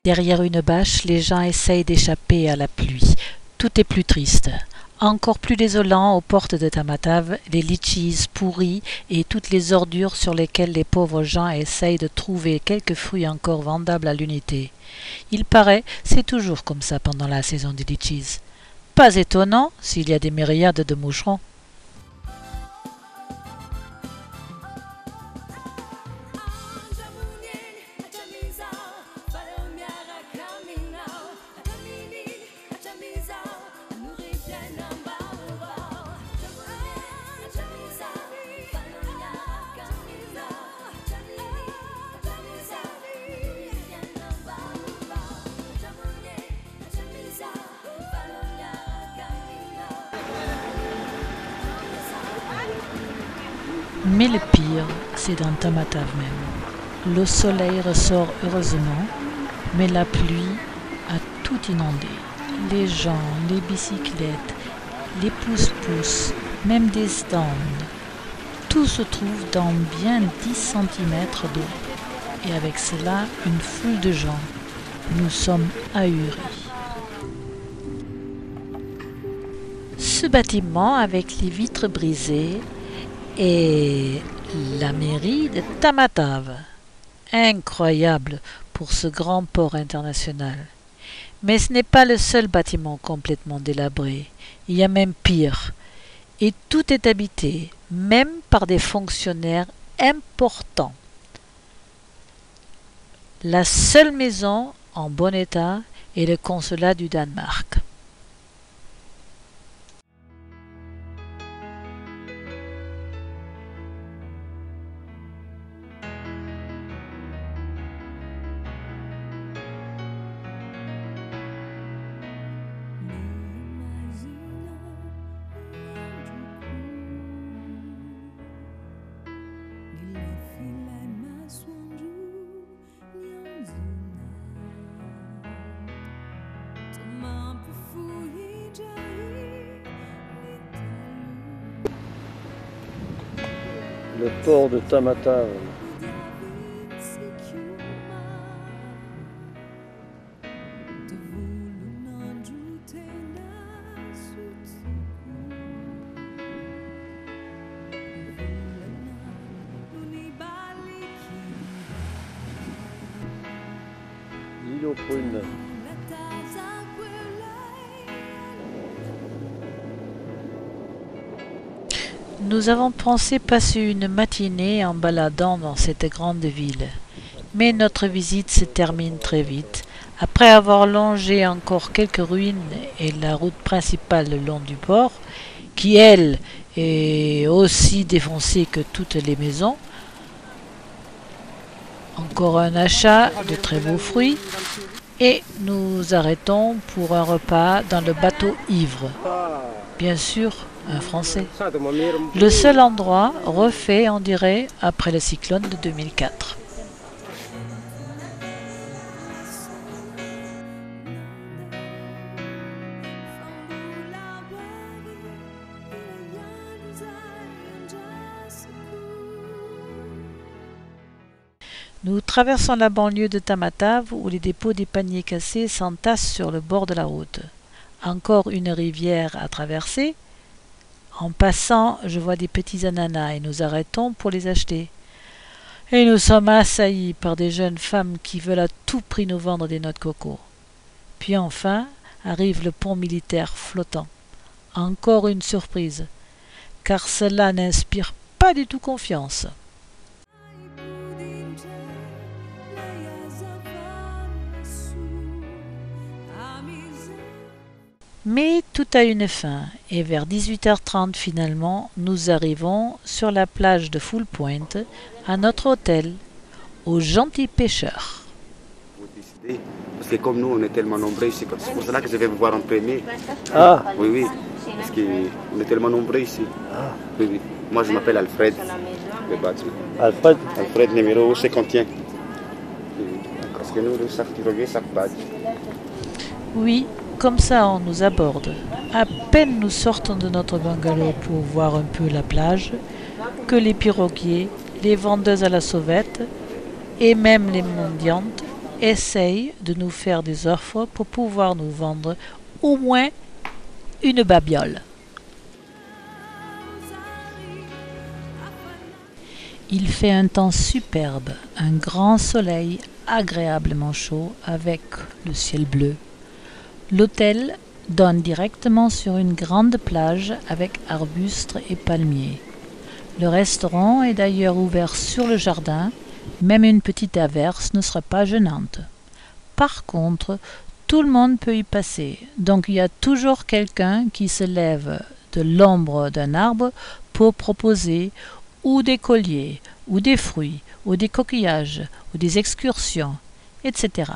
Derrière une bâche, les gens essayent d'échapper à la pluie. Tout est plus triste. Encore plus désolant, aux portes de Tamatave, les litchis pourris et toutes les ordures sur lesquelles les pauvres gens essayent de trouver quelques fruits encore vendables à l'unité. Il paraît, c'est toujours comme ça pendant la saison des litchis. Pas étonnant s'il y a des myriades de moucherons. Mais le pire, c'est dans Tamatave même. Le soleil ressort heureusement, mais la pluie a tout inondé. Les gens, les bicyclettes, les pousse-pousse, même des stands. Tout se trouve dans bien 10 cm d'eau. Et avec cela, une foule de gens. Nous sommes ahuris. Ce bâtiment avec les vitres brisées est la mairie de Tamatave. Incroyable pour ce grand port international. Mais ce n'est pas le seul bâtiment complètement délabré. Il y a même pire. Et tout est habité, même par des fonctionnaires importants. La seule maison en bon état est le consulat du Danemark. Le port de Tamatave. L'île aux prunes. Nous avons pensé passer une matinée en baladant dans cette grande ville. Mais notre visite se termine très vite. Après avoir longé encore quelques ruines et la route principale le long du port, qui elle est aussi défoncée que toutes les maisons, encore un achat de très beaux fruits, et nous arrêtons pour un repas dans le bateau ivre. Bien sûr, un Français. Le seul endroit refait, on dirait, après le cyclone de 2004. Nous traversons la banlieue de Tamatave où les dépôts des paniers cassés s'entassent sur le bord de la route. Encore une rivière à traverser. En passant, je vois des petits ananas et nous arrêtons pour les acheter. Et nous sommes assaillis par des jeunes femmes qui veulent à tout prix nous vendre des noix de coco. Puis enfin, arrive le pont militaire flottant. Encore une surprise, car cela n'inspire pas du tout confiance. Mais tout a une fin, et vers 18h30 finalement, nous arrivons sur la plage de Full Point, à notre hôtel, aux Gentils Pêcheurs. Parce que comme nous, on est tellement nombreux ici, c'est pour cela que je vais vous voir en premier. Ah, Oui, oui, parce qu'on est tellement nombreux ici. ah. Oui, oui. Moi, je m'appelle Alfred, le bâtiment. Alfred, Alfred, numéro 51. Parce que nous, ça fait ça badge. Oui, comme ça on nous aborde. À peine nous sortons de notre bungalow pour voir un peu la plage, que les piroguiers, les vendeuses à la sauvette et même les mendiantes essaye de nous faire des offres pour pouvoir nous vendre au moins une babiole. Il fait un temps superbe, un grand soleil agréablement chaud avec le ciel bleu. L'hôtel donne directement sur une grande plage avec arbustes et palmiers. Le restaurant est d'ailleurs ouvert sur le jardin, même une petite averse ne sera pas gênante. Par contre, tout le monde peut y passer, donc il y a toujours quelqu'un qui se lève de l'ombre d'un arbre pour proposer ou des colliers, ou des fruits, ou des coquillages, ou des excursions, etc.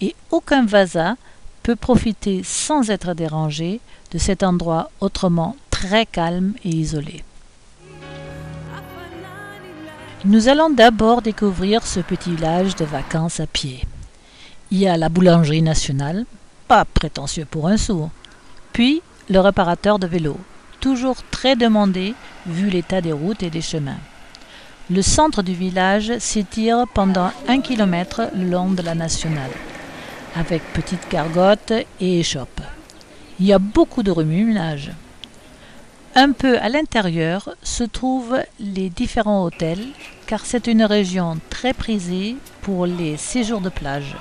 Et aucun vasa peut profiter sans être dérangé de cet endroit autrement très calme et isolé. Nous allons d'abord découvrir ce petit village de vacances à pied. Il y a la boulangerie nationale, pas prétentieux pour un sou, puis le réparateur de vélos, toujours très demandé vu l'état des routes et des chemins. Le centre du village s'étire pendant 1 kilomètre le long de la nationale, avec petites gargotes et échoppes. Il y a beaucoup de remue-ménage. Un peu à l'intérieur se trouvent les différents hôtels, car c'est une région très prisée pour les séjours de plage.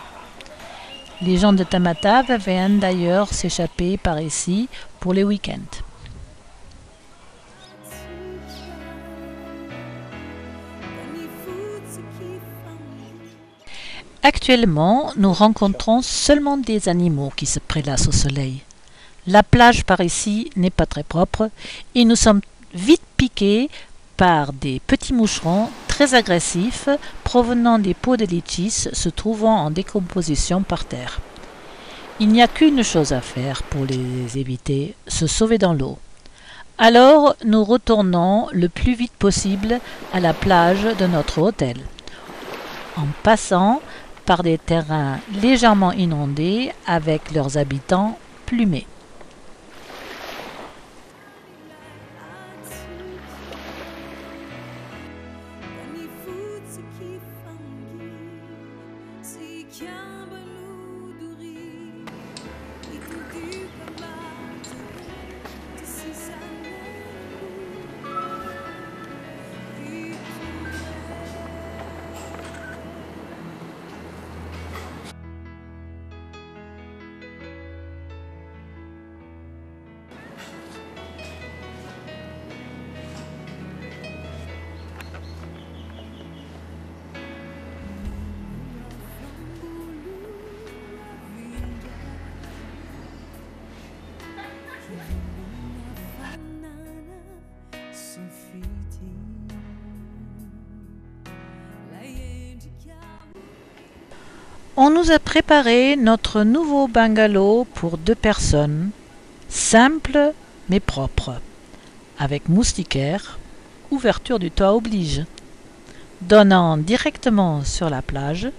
Les gens de Tamatave viennent d'ailleurs s'échapper par ici pour les week-ends. Actuellement, nous rencontrons seulement des animaux qui se prélassent au soleil. La plage par ici n'est pas très propre et nous sommes vite piqués par des petits moucherons très agressifs provenant des pots de litchis se trouvant en décomposition par terre. Il n'y a qu'une chose à faire pour les éviter, se sauver dans l'eau. Alors nous retournons le plus vite possible à la plage de notre hôtel, en passant par des terrains légèrement inondés avec leurs habitants plumés. On nous a préparé notre nouveau bungalow pour 2 personnes, simple mais propre, avec moustiquaire, ouverture du toit oblige, donnant directement sur la plage,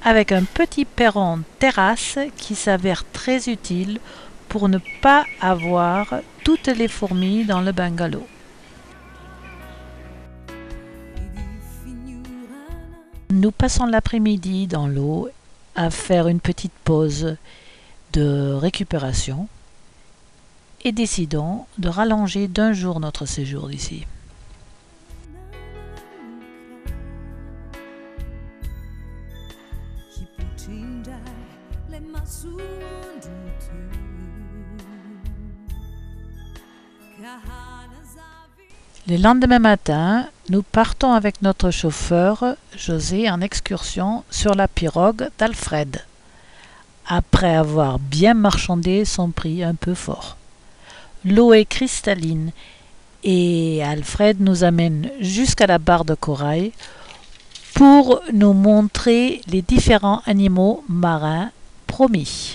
avec un petit perron terrasse qui s'avère très utile pour ne pas avoir toutes les fourmis dans le bungalow. Nous passons l'après-midi dans l'eau à faire une petite pause de récupération et décidons de rallonger d'1 jour notre séjour d'ici. Le lendemain matin, nous partons avec notre chauffeur, José, en excursion sur la pirogue d'Alfred, après avoir bien marchandé son prix un peu fort. L'eau est cristalline et Alfred nous amène jusqu'à la barre de corail pour nous montrer les différents animaux marins promis.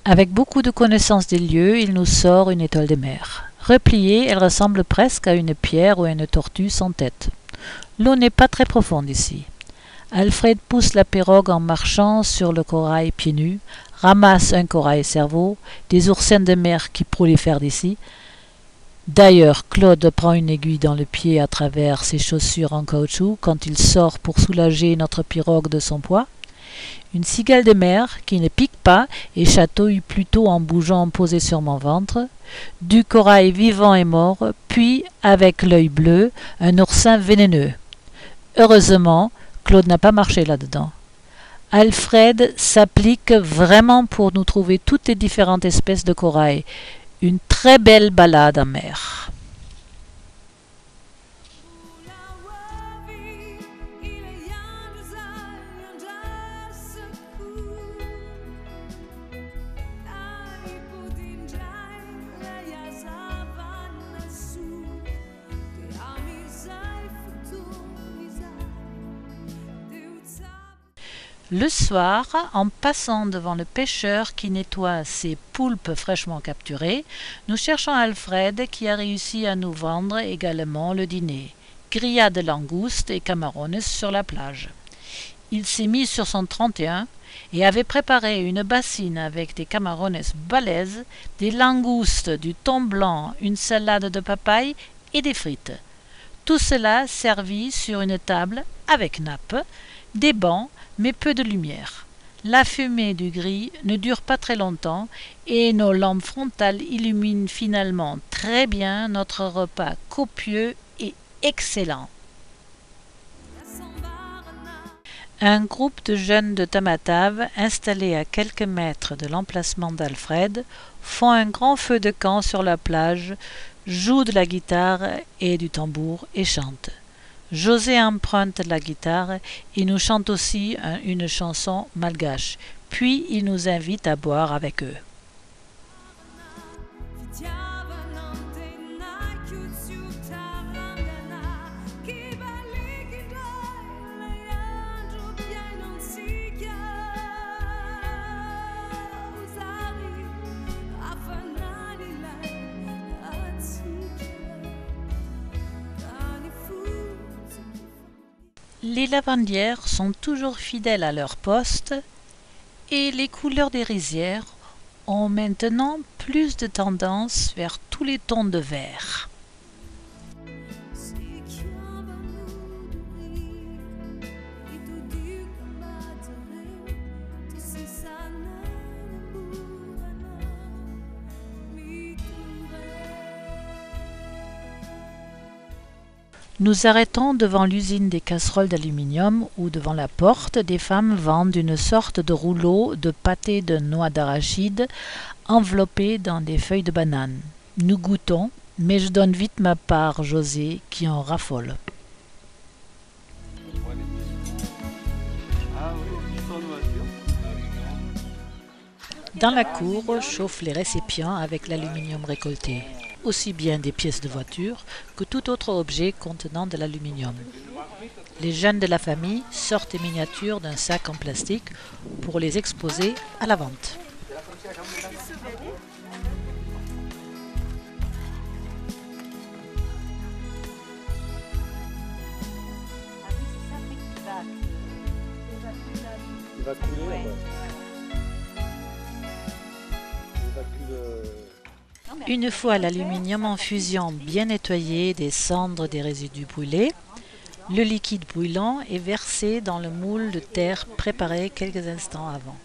Avec beaucoup de connaissances des lieux, il nous sort une étoile de mer. Repliée, elle ressemble presque à une pierre ou à une tortue sans tête. L'eau n'est pas très profonde ici. Alfred pousse la pirogue en marchant sur le corail pieds nus, ramasse un corail cerveau, des oursins de mer qui prolifèrent d'ici. D'ailleurs, Claude prend une aiguille dans le pied à travers ses chaussures en caoutchouc quand il sort pour soulager notre pirogue de son poids. Une cigale de mer qui ne pique pas et chatouille plutôt en bougeant posée sur mon ventre. Du corail vivant et mort, puis, avec l'œil bleu, un oursin vénéneux. Heureusement, Claude n'a pas marché là-dedans. Alfred s'applique vraiment pour nous trouver toutes les différentes espèces de corail. Une très belle balade en mer. Le soir, en passant devant le pêcheur qui nettoie ses poulpes fraîchement capturées, nous cherchons Alfred qui a réussi à nous vendre également le dîner. Grillade de langoustes et camarones sur la plage. Il s'est mis sur son 31 et avait préparé une bassine avec des camarones balèzes, des langoustes, du thon blanc, une salade de papaye et des frites. Tout cela servi sur une table avec nappe, des bancs, mais peu de lumière. La fumée du grill ne dure pas très longtemps et nos lampes frontales illuminent finalement très bien notre repas copieux et excellent. Un groupe de jeunes de Tamatave, installés à quelques mètres de l'emplacement d'Alfred, font un grand feu de camp sur la plage, jouent de la guitare et du tambour et chantent. José emprunte la guitare et nous chante aussi une chanson malgache, puis il nous invite à boire avec eux. Les lavandières sont toujours fidèles à leur poste et les couleurs des rizières ont maintenant plus de tendance vers tous les tons de vert. Nous arrêtons devant l'usine des casseroles d'aluminium où, devant la porte, des femmes vendent une sorte de rouleau de pâté de noix d'arachide enveloppé dans des feuilles de banane. Nous goûtons, mais je donne vite ma part à José qui en raffole. Dans la cour, chauffent les récipients avec l'aluminium récolté, aussi bien des pièces de voiture que tout autre objet contenant de l'aluminium. Les jeunes de la famille sortent les miniatures d'un sac en plastique pour les exposer à la vente. Il va couler, Une fois l'aluminium en fusion bien nettoyé des cendres des résidus brûlés, le liquide brûlant est versé dans le moule de terre préparé quelques instants avant.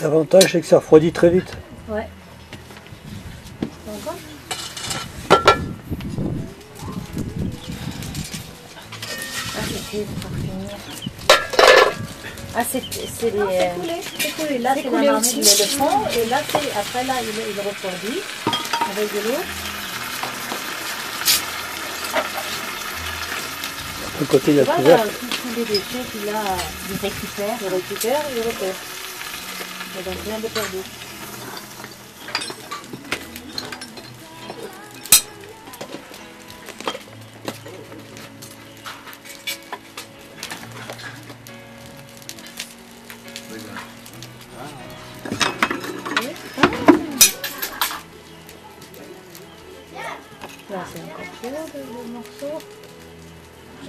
L'avantage, c'est que ça refroidit très vite. Ouais. Pour finir. Ah, c'est les... C'est coulé. Là, c'est la marmite, il met le fond. Et là, après, là, il refroidit avec de l'eau. De côté, il y a voilà, couvert. tous les déchets qu'il a, il récupère, il repère. Et donc, rien de perdu.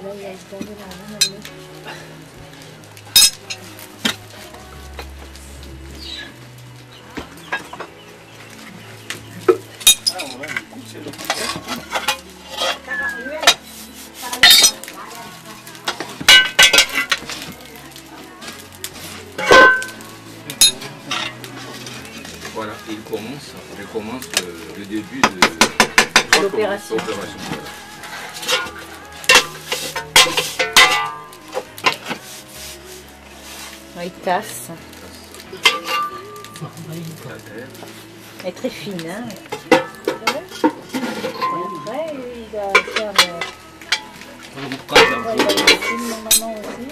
Là, il a tombé là, là. Voilà, et je commence le début de L'opération. Voilà. Il tasse. Elle est très fine, hein. Et après, il va faire il va laisser mon maman aussi.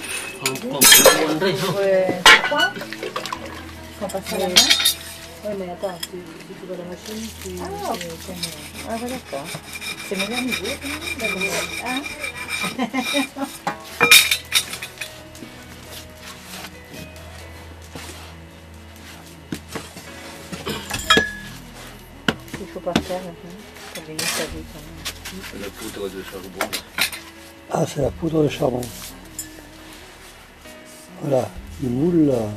Pourquoi on passe à la main. Oui, mais attends, si tu vois la machine, tu... Ah, ouais, d'accord. C'est modernisé, hein. Il faut pas faire maintenant, pour gagner sa vie quand même. La poudre de charbon. Ah, c'est la poudre de charbon. Voilà, le moule là.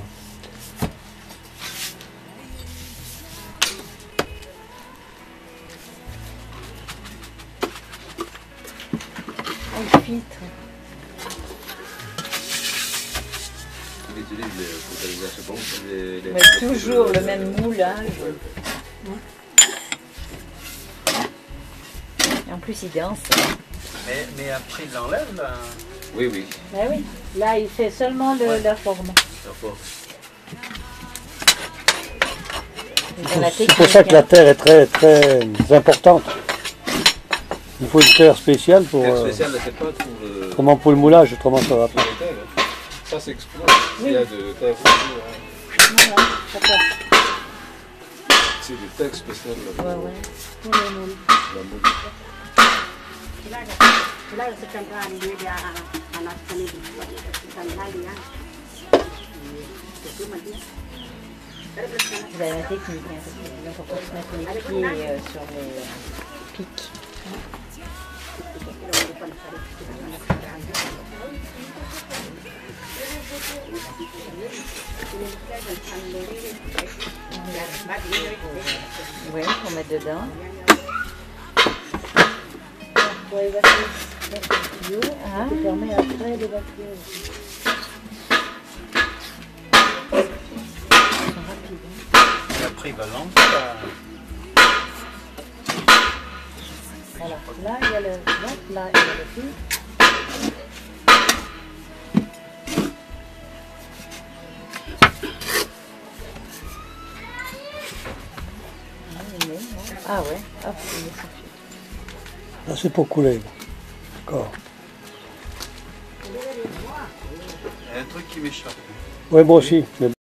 Il filtre. On utilise les poudres de charbon pour les Mais toujours le même moulage. Et en plus, il danse. Mais après, il l'enlève là. Oui, oui. Ben oui, là, il fait seulement la forme. D'accord. C'est pour ça que la terre est très, très importante. Il faut une terre spéciale pour, Spécial, c'est pas pour le... comment pour le moulage, autrement ça va pas. Ça s'explose. Il y a de terre Voilà, ça passe. c'est du terre spécial. Ouais, ouais. Pour le moule. La moule. Vous avez la technique, hein, parce qu'il faut pas se mettre les pieds sur les pics. Oui, il faut mettre dedans. Pour évacuer le tuyau, ça te permet après d'évacuer aussi. Ils sont rapides. Et après, il va l'enlever. Voilà, là il y a le ventre, là il y a le fil. Ah ouais, hop, il est sorti. Là c'est pour couler. D'accord. Il y a un truc qui m'échappe. Oui, moi aussi. Mais